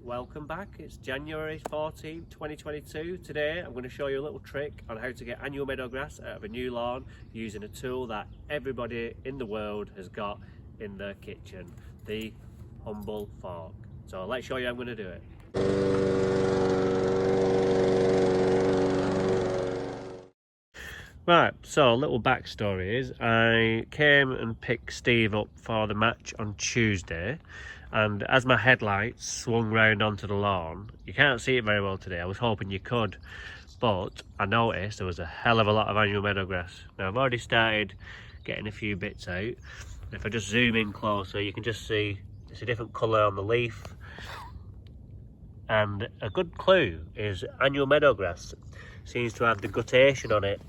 welcome back. It's January 14th, 2022. Today I'm going to show you a little trick on how to get annual meadowgrass out of a new lawn using a tool that everybody in the world has got in their kitchen, the humble fork. So let's show you how I'm going to do it. Right, so a little backstory is I came and picked Steve up for the match on Tuesday, and as my headlights swung round onto the lawn, you can't see it very well today. I was hoping you could, but I noticed there was a hell of a lot of annual meadowgrass. Now I've already started getting a few bits out. If I just zoom in closer, you can just see it's a different colour on the leaf, and a good clue is annual meadowgrass seems to have the guttation on it.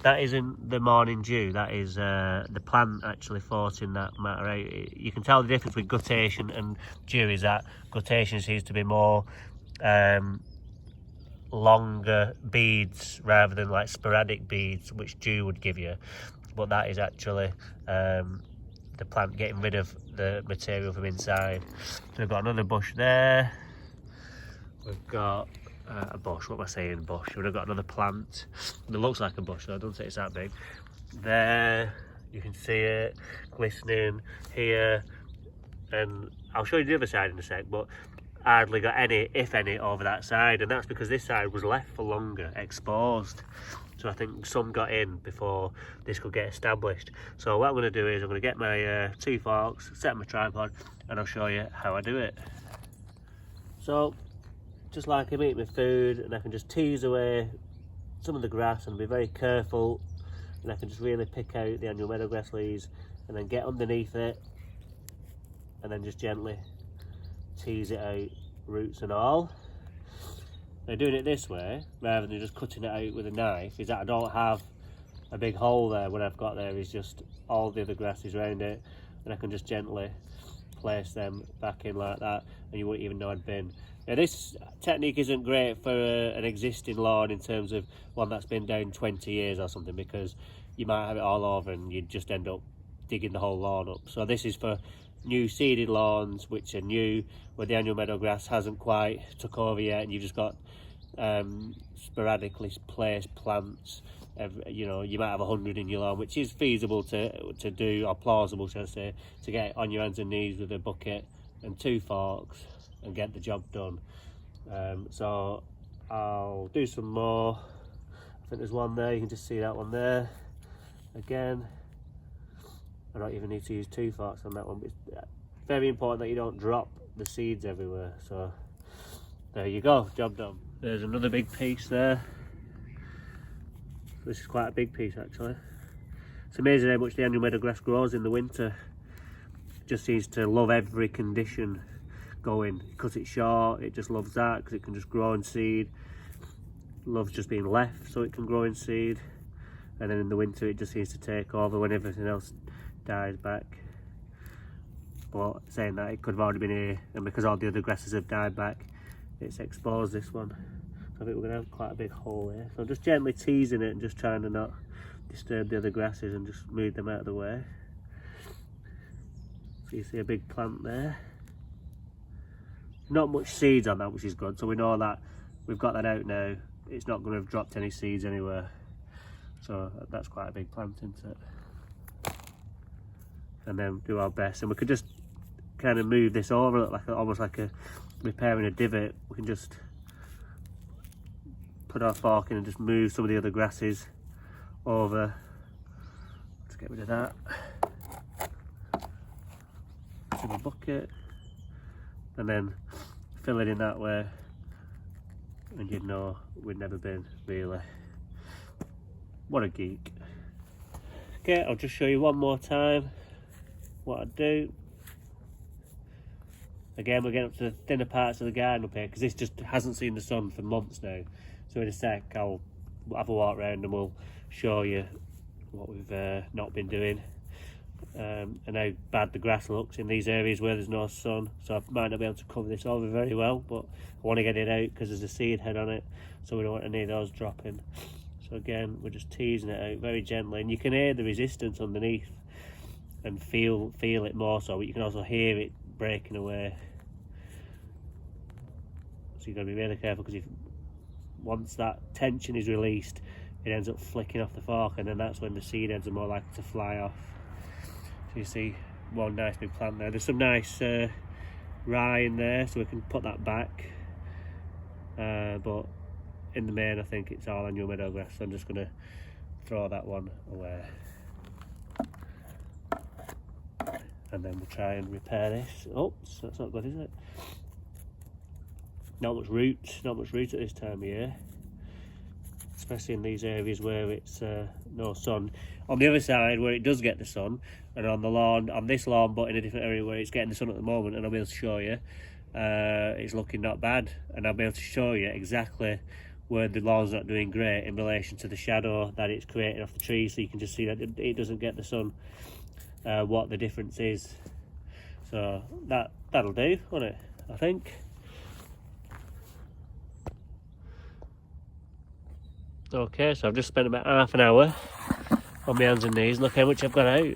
That isn't the morning dew, that is the plant actually forcing that matter out. You can tell the difference with guttation and dew is that guttation seems to be more longer beads rather than like sporadic beads which dew would give you, but that is actually the plant getting rid of the material from inside. So we've got another bush there, we've got a bush, what am I saying, bush? We've got another plant that looks like a bush, so I don't think it's that big. There, you can see it glistening here, and I'll show you the other side in a sec, but I hardly got any, if any, over that side, and that's because this side was left for longer, exposed. So I think some got in before this could get established. So what I'm going to do is I'm going to get my 2 forks, set my tripod, and I'll show you how I do it. So, just like I'm eating my food, and I can just tease away some of the grass and be very careful, and I can just really pick out the annual meadowgrass leaves and then get underneath it and then just gently tease it out, roots and all. Now doing it this way rather than just cutting it out with a knife is that I don't have a big hole there. What I've got there is just all the other grasses around it, and I can just gently place them back in like that and you wouldn't even know I'd been. Now this technique isn't great for an existing lawn in terms of one that's been down 20 years or something, because you might have it all over and you'd just end up digging the whole lawn up. So this is for new seeded lawns which are new, where the annual meadowgrass hasn't quite took over yet and you've just got sporadically placed plants. You know, you might have 100 in your lawn, which is feasible to do, or plausible should I say, to get on your hands and knees with a bucket and 2 forks and get the job done. So I'll do some more. I think there's one there, you can just see that one there. Again, I don't even need to use 2 forks on that one, but it's very important that you don't drop the seeds everywhere. So there you go, job done. There's another big piece there. This is quite a big piece actually. It's amazing how much the annual meadowgrass grows in the winter. It just seems to love every condition going. Because it's short, it just loves that because it can just grow in seed. Loves just being left so it can grow in seed. And then in the winter it just seems to take over when everything else dies back. But saying that, it could have already been here, and because all the other grasses have died back, it's exposed this one. So I think we're going to have quite a big hole here. So I'm just gently teasing it and just trying to not disturb the other grasses and just move them out of the way. So you see a big plant there. Not much seeds on that, which is good. So we know that we've got that out now. It's not going to have dropped any seeds anywhere. So that's quite a big plant, isn't it? And then do our best. And we could just kind of move this over, like almost like a repairing a divot. We can just put our fork in and just move some of the other grasses over. Let's get rid of that. To the bucket, and then fill it in that way, and you'd know we'd never been, really. What a geek. Okay, I'll just show you one more time what I do. Again, we're getting up to the thinner parts of the garden up here because this just hasn't seen the sun for months now. So in a sec I'll have a walk around and we'll show you what we've not been doing, and how bad the grass looks in these areas where there's no sun. So I might not be able to cover this over very well, but I want to get it out because there's a seed head on it, so we don't want any of those dropping. So again, we're just teasing it out very gently, and you can hear the resistance underneath and feel it more so, but you can also hear it breaking away. So you've got to be really careful, because once that tension is released, it ends up flicking off the fork, and then that's when the seed heads are more likely to fly off. So you see one nice big plant there. There's some nice rye in there, so we can put that back. But in the main, I think it's all annual meadow grass, so I'm just going to throw that one away. And then we'll try and repair this. Oops, that's not good, is it? Not much root at this time of year, especially in these areas where it's no sun. On the other side, where it does get the sun, and on the lawn, on this lawn, but in a different area where it's getting the sun at the moment, and I'll be able to show you, it's looking not bad, and I'll be able to show you exactly where the lawn's not doing great in relation to the shadow that it's creating off the trees, so you can just see that it doesn't get the sun, what the difference is. So that'll do, won't it, I think. Okay, so I've just spent about half an hour on my hands and knees. Look how much I've got out.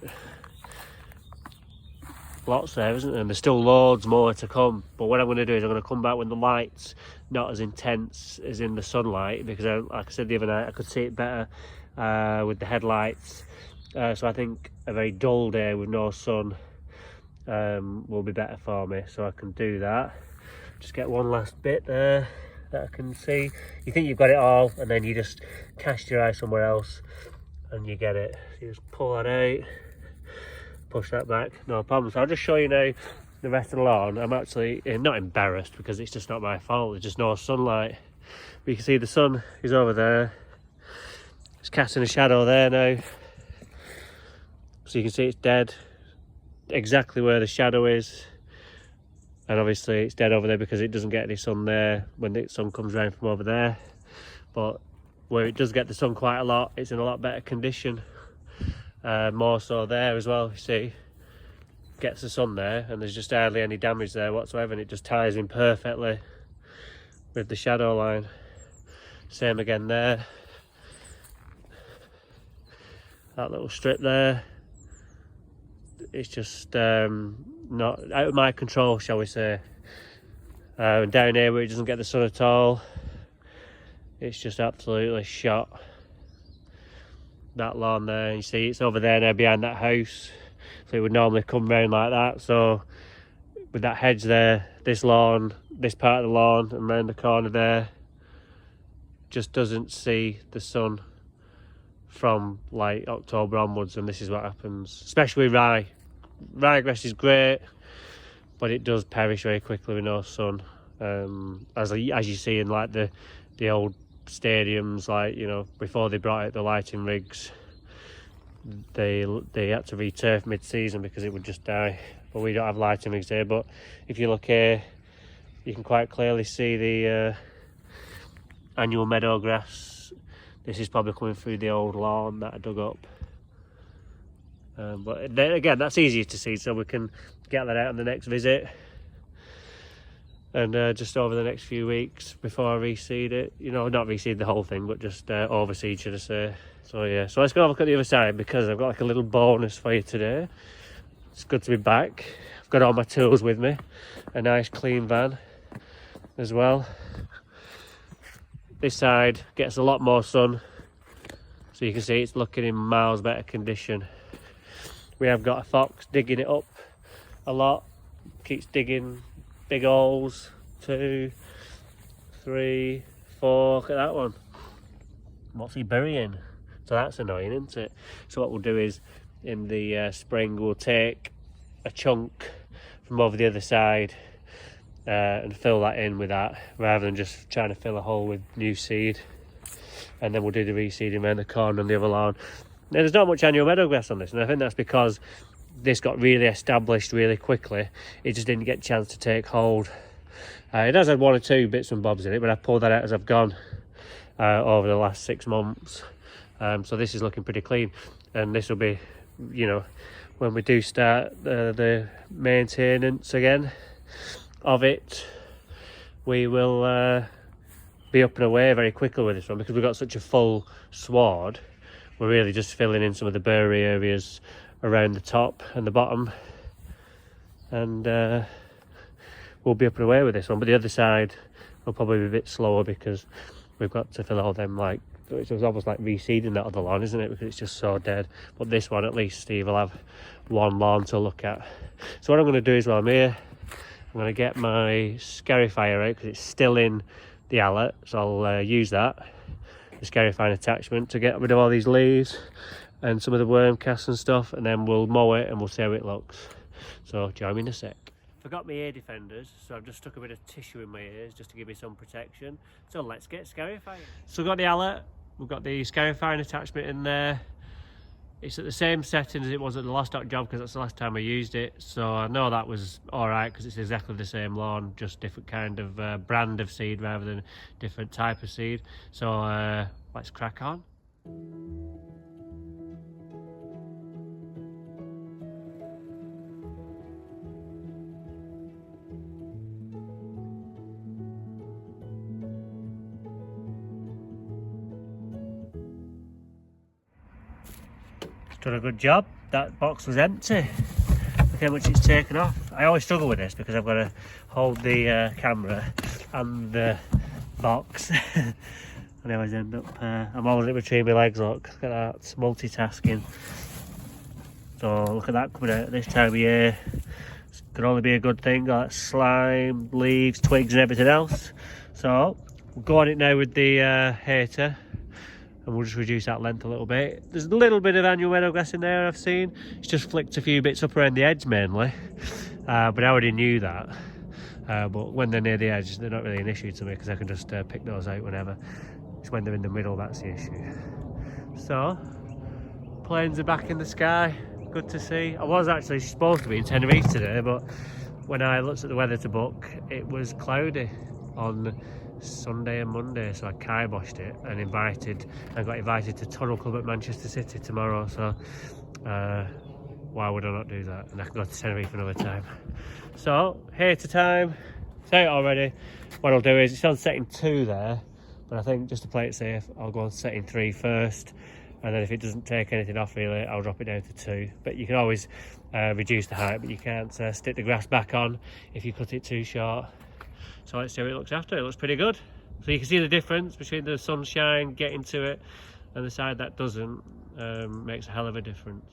Lots there, isn't there? And there's still loads more to come. But what I'm going to do is I'm going to come back when the light's not as intense as in the sunlight, because like I said the other night, I could see it better with the headlights. So I think a very dull day with no sun will be better for me. So I can do that. Just get one last bit there that I can see. You think you've got it all, and then you just cast your eye somewhere else and you get it. So you just pull that out, push that back, no problem. So I'll just show you now the rest of the lawn. I'm actually not embarrassed, because it's just not my fault, there's just no sunlight. But you can see the sun is over there, it's casting a shadow there now, so you can see it's dead exactly where the shadow is. And obviously it's dead over there because it doesn't get any sun there when the sun comes around from over there. But where it does get the sun quite a lot, it's in a lot better condition. More so there as well, you see. Gets the sun there, and there's just hardly any damage there whatsoever, and it just ties in perfectly with the shadow line. Same again there. That little strip there. It's just not out of my control, shall we say. And down here where it doesn't get the sun at all, it's just absolutely shot. That lawn there, you see it's over there now behind that house, so it would normally come round like that. So with that hedge there, this lawn, this part of the lawn and round the corner there, just doesn't see the sun from like October onwards, and this is what happens, especially with rye. Ryegrass is great, but it does perish very quickly with no sun. As you see in like the old stadiums, like, you know, before they brought out the lighting rigs, they had to returf mid-season because it would just die. But we don't have lighting rigs here. But if you look here, you can quite clearly see the annual meadow grass. This is probably coming through the old lawn that I dug up. But then again, that's easier to see, so we can get that out on the next visit. And just over the next few weeks before I reseed it, you know, not reseed the whole thing, but just overseed, should I say. So yeah, so let's go have a look at the other side, because I've got like a little bonus for you today. It's good to be back. I've got all my tools with me, a nice clean van as well. This side gets a lot more sun, so you can see it's looking in miles better condition. We have got a fox digging it up a lot, keeps digging big holes, 2, 3, 4, look at that one. What's he burying? So that's annoying, isn't it? So what we'll do is, in the spring, we'll take a chunk from over the other side and fill that in with that, rather than just trying to fill a hole with new seed. And then we'll do the reseeding around the corner and the other lawn. Now, there's not much annual meadow grass on this, and I think that's because this got really established really quickly. It just didn't get a chance to take hold. It has had 1 or 2 bits and bobs in it, but I've pulled that out as I've gone over the last 6 months. So this is looking pretty clean, and this will be, you know, when we do start the maintenance again of it, we will be up and away very quickly with this one, because we've got such a full sward. We're really just filling in some of the burry areas around the top and the bottom, and we'll be up and away with this one. But the other side, It'll probably be a bit slower because we've got to fill all them, like, it was almost like reseeding that other lawn, isn't it, because it's just so dead. But this one, at least Steve will have one lawn to look at. So what I'm going to do is, while I'm here, I'm going to get my Scarifier out because it's still in the outlet, so I'll use that, the Scarifying attachment, to get rid of all these leaves and some of the worm casts and stuff, and then we'll mow it and we'll see how it looks. So join me in a sec. Forgot my ear defenders, so I've just stuck a bit of tissue in my ears just to give me some protection. So let's get Scarifying. So we've got the outlet, we've got the Scarifying attachment in there. It's at the same setting as it was at the last job because that's the last time I used it. So I know that was alright because it's exactly the same lawn, just different kind of brand of seed rather than different type of seed. So let's crack on. Done a good job. That box was empty. Look how much it's taken off. I always struggle with this because I've got to hold the camera and the box. And I always end up, I'm holding it between my legs. Look at that, it's multitasking. So look at that coming out at this time of year. It could only be a good thing. Got that slime, leaves, twigs and everything else. So we'll go on it now with the hater. And we'll just reduce that length a little bit. There's a little bit of annual meadow grass in there I've seen. It's just flicked a few bits up around the edge mainly. But I already knew that. But when they're near the edge, they're not really an issue to me because I can just pick those out whenever. It's when they're in the middle that's the issue. So, planes are back in the sky. Good to see. I was actually supposed to be in Tenerife today, but when I looked at the weather to book, it was cloudy on Sunday and Monday, so I kiboshed it and got invited to Tunnel Club at Manchester City tomorrow. So why would I not do that? And I can go to Tenerife another time. So hater time, it's out already. What I'll do is, it's on setting 2 there, but I think just to play it safe I'll go on setting 3 first, and then if it doesn't take anything off really, I'll drop it down to 2. But you can always reduce the height, but you can't stick the grass back on if you cut it too short. So let's see how it looks after. It looks pretty good. So you can see the difference between the sunshine getting to it and the side that doesn't. Makes a hell of a difference.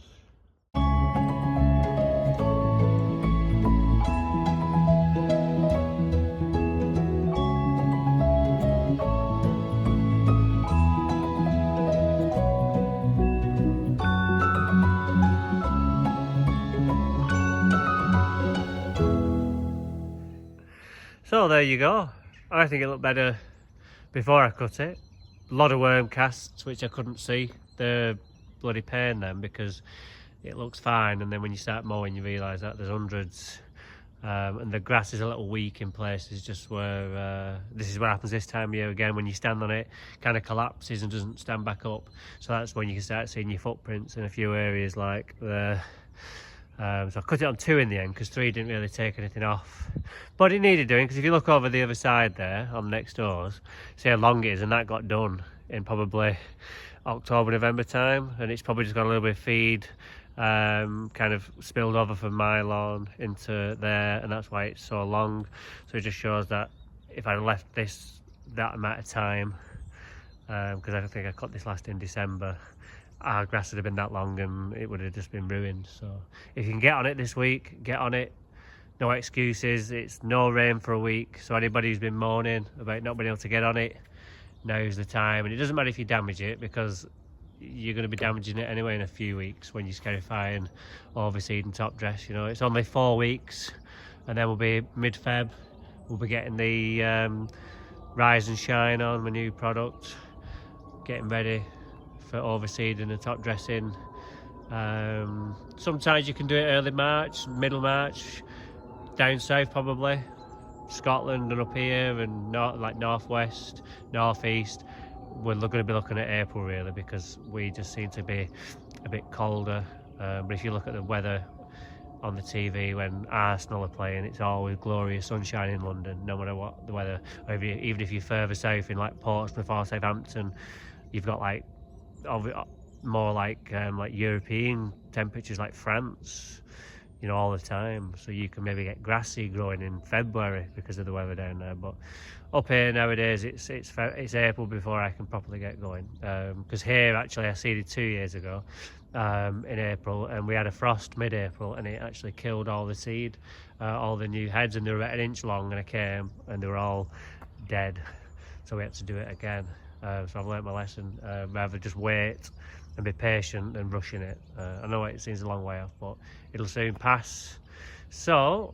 So there you go. I think it looked better before I cut it. A lot of worm casts which I couldn't see. They're bloody pain then because it looks fine, and then when you start mowing you realise that there's hundreds. And the grass is a little weak in places, just where this is what happens this time of year again. When you stand on it, it kind of collapses and doesn't stand back up. So that's when you can start seeing your footprints in a few areas like there. So I cut it on 2 in the end because 3 didn't really take anything off, but it needed doing, because if you look over the other side there on next doors, see how long it is, and that got done in probably October, November time, and it's probably just got a little bit of feed kind of spilled over from my lawn into there, and that's why it's so long. So it just shows that if I left this that amount of time, because I think I cut this last in December, our grass would have been that long and it would have just been ruined. So if you can get on it this week, get on it. No excuses. It's no rain for a week, so anybody who's been moaning about not being able to get on it, now's the time. And it doesn't matter if you damage it, because you're going to be damaging it anyway in a few weeks when you're scarifying, overseed and top dress. You know, it's only 4 weeks, and then we'll be mid-Feb. We'll be getting the Rise and Shine on, my new product, getting ready for overseed and the top dressing. Sometimes you can do it early March, middle March, down south probably, Scotland and up here, and like northwest, northeast. We're going to be looking at April really, because we just seem to be a bit colder. But if you look at the weather on the TV when Arsenal are playing, it's always glorious sunshine in London, no matter what the weather. Or even if you're further south in like Portsmouth or Southampton, you've got like more like European temperatures, like France. you know, all the time. So you can maybe get grass seed growing in February because of the weather down there. But up here nowadays, it's April before I can properly get going. Because here actually I seeded 2 years ago in April, and we had a frost mid-April, and it actually killed all the seed, all the new heads, and they were about 1 inch long. And I came, and they were all dead. So we had to do it again. So I've learnt my lesson. Rather just wait and be patient than rushing it. I know it seems a long way off, but it'll soon pass. So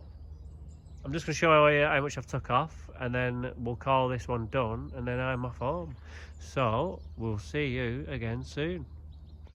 I'm just going to show you how much I've took off, and then we'll call this one done, and then I'm off home. So we'll see you again soon.